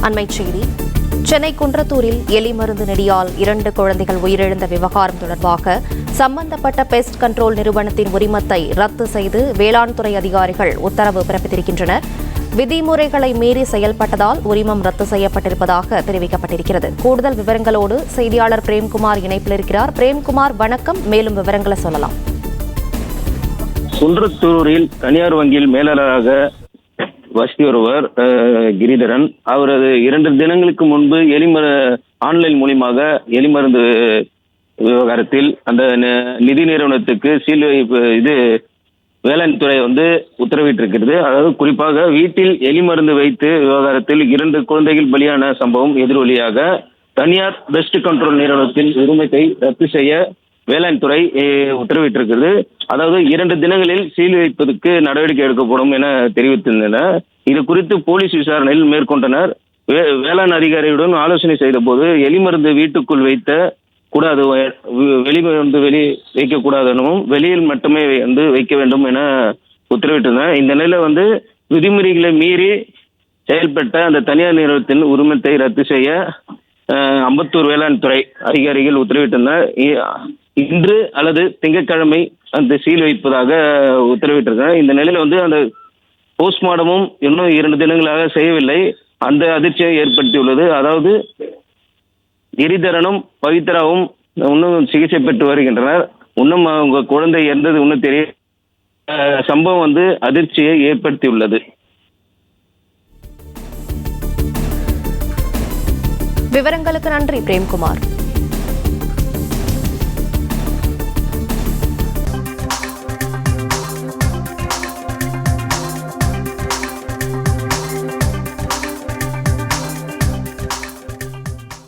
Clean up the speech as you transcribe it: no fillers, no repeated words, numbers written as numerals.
அண்மைச் செய்தி. சென்னை குன்றத்தூரில் எலி மருந்து நெடியால் 2 குழந்தைகள் உயிரிழந்த விவகாரம் தொடர்பாக சம்பந்தப்பட்ட பெஸ்ட் கண்ட்ரோல் நிறுவனத்தின் உரிமத்தை ரத்து செய்து வேளாண் துறை அதிகாரிகள் உத்தரவு பிறப்பித்திருக்கின்றனர். விதிமுறைகளை மீறி செயல்பட்டதால் உரிமம் ரத்து செய்யப்பட்டிருப்பதாக தெரிவிக்கப்பட்டிருக்கிறது. கூடுதல் விவரங்களோடு செய்தியாளர் பிரேம்குமார் இணைப்பில் இருக்கிறார். பிரேம்குமார், வணக்கம். மேலும் விவரங்களை சொல்லலாம். குன்றத்தூரில் தனியார் வங்கியில் மேலாளராக வசித்து வருவர் கிரிதரன். அவரது 2 தினங்களுக்கு முன்பு ஆன்லைன் மூலியமாக எலிமருந்து விவகாரத்தில் அந்த நிதி நிறுவனத்துக்கு சீல் வேளாண் துறை உத்தரவிட்டிருக்கிறது. அதாவது குறிப்பாக வீட்டில் எலிமருந்து வைத்து விவகாரத்தில் 2 குழந்தைகள் பலியான சம்பவம் எதிரொலியாக தனியார் பெஸ்ட் கண்ட்ரோல் நிறுவனத்தின் உரிமத்தை ரத்து செய்ய வேளாண் துறை உத்தரவிட்டிருக்கிறது. அதாவது 2 தினங்களில் சீல் வைப்பதற்கு நடவடிக்கை எடுக்கப்படும் என தெரிவித்திருந்தனர். இது குறித்து போலீஸ் விசாரணையில் மேற்கொண்டனர். வேளாண் அதிகாரியுடன் ஆலோசனை செய்த போது எலிமருந்து வீட்டுக்குள் வைத்த கூடாது, வெளிமருந்து வைக்கக்கூடாது எனவும் வெளியில் மட்டுமே வைக்க வேண்டும் என உத்தரவிட்டிருந்தனர். இந்த நிலையில விதிமுறைகளை மீறி செயல்பட்ட அந்த தனியார் நிறுவனத்தின் உரிமத்தை ரத்து செய்ய அம்பத்தூர் வேளாண் துறை அதிகாரிகள் உத்தரவிட்டிருந்தனர். இன்று அல்லது திங்கட்கிழமை அந்த சீல் வைப்பதாக உத்தரவிட்டிருக்கிறார். இந்த நிலையில அந்த போஸ்ட்மார்டமும் இன்னும் 2 தினங்களாக செய்யவில்லை. அந்த அதிர்ச்சியை ஏற்படுத்தியுள்ளது. அதாவது கிரிதரனும் பவித்ராவும் இன்னும் சிகிச்சை பெற்று வருகின்றனர். இன்னும் அவங்க குழந்தை இறந்தது இன்னும் தெரிய சம்பவம் அதிர்ச்சியை ஏற்படுத்தியுள்ளது. விவரங்களுக்கு நன்றி பிரேம்குமார்.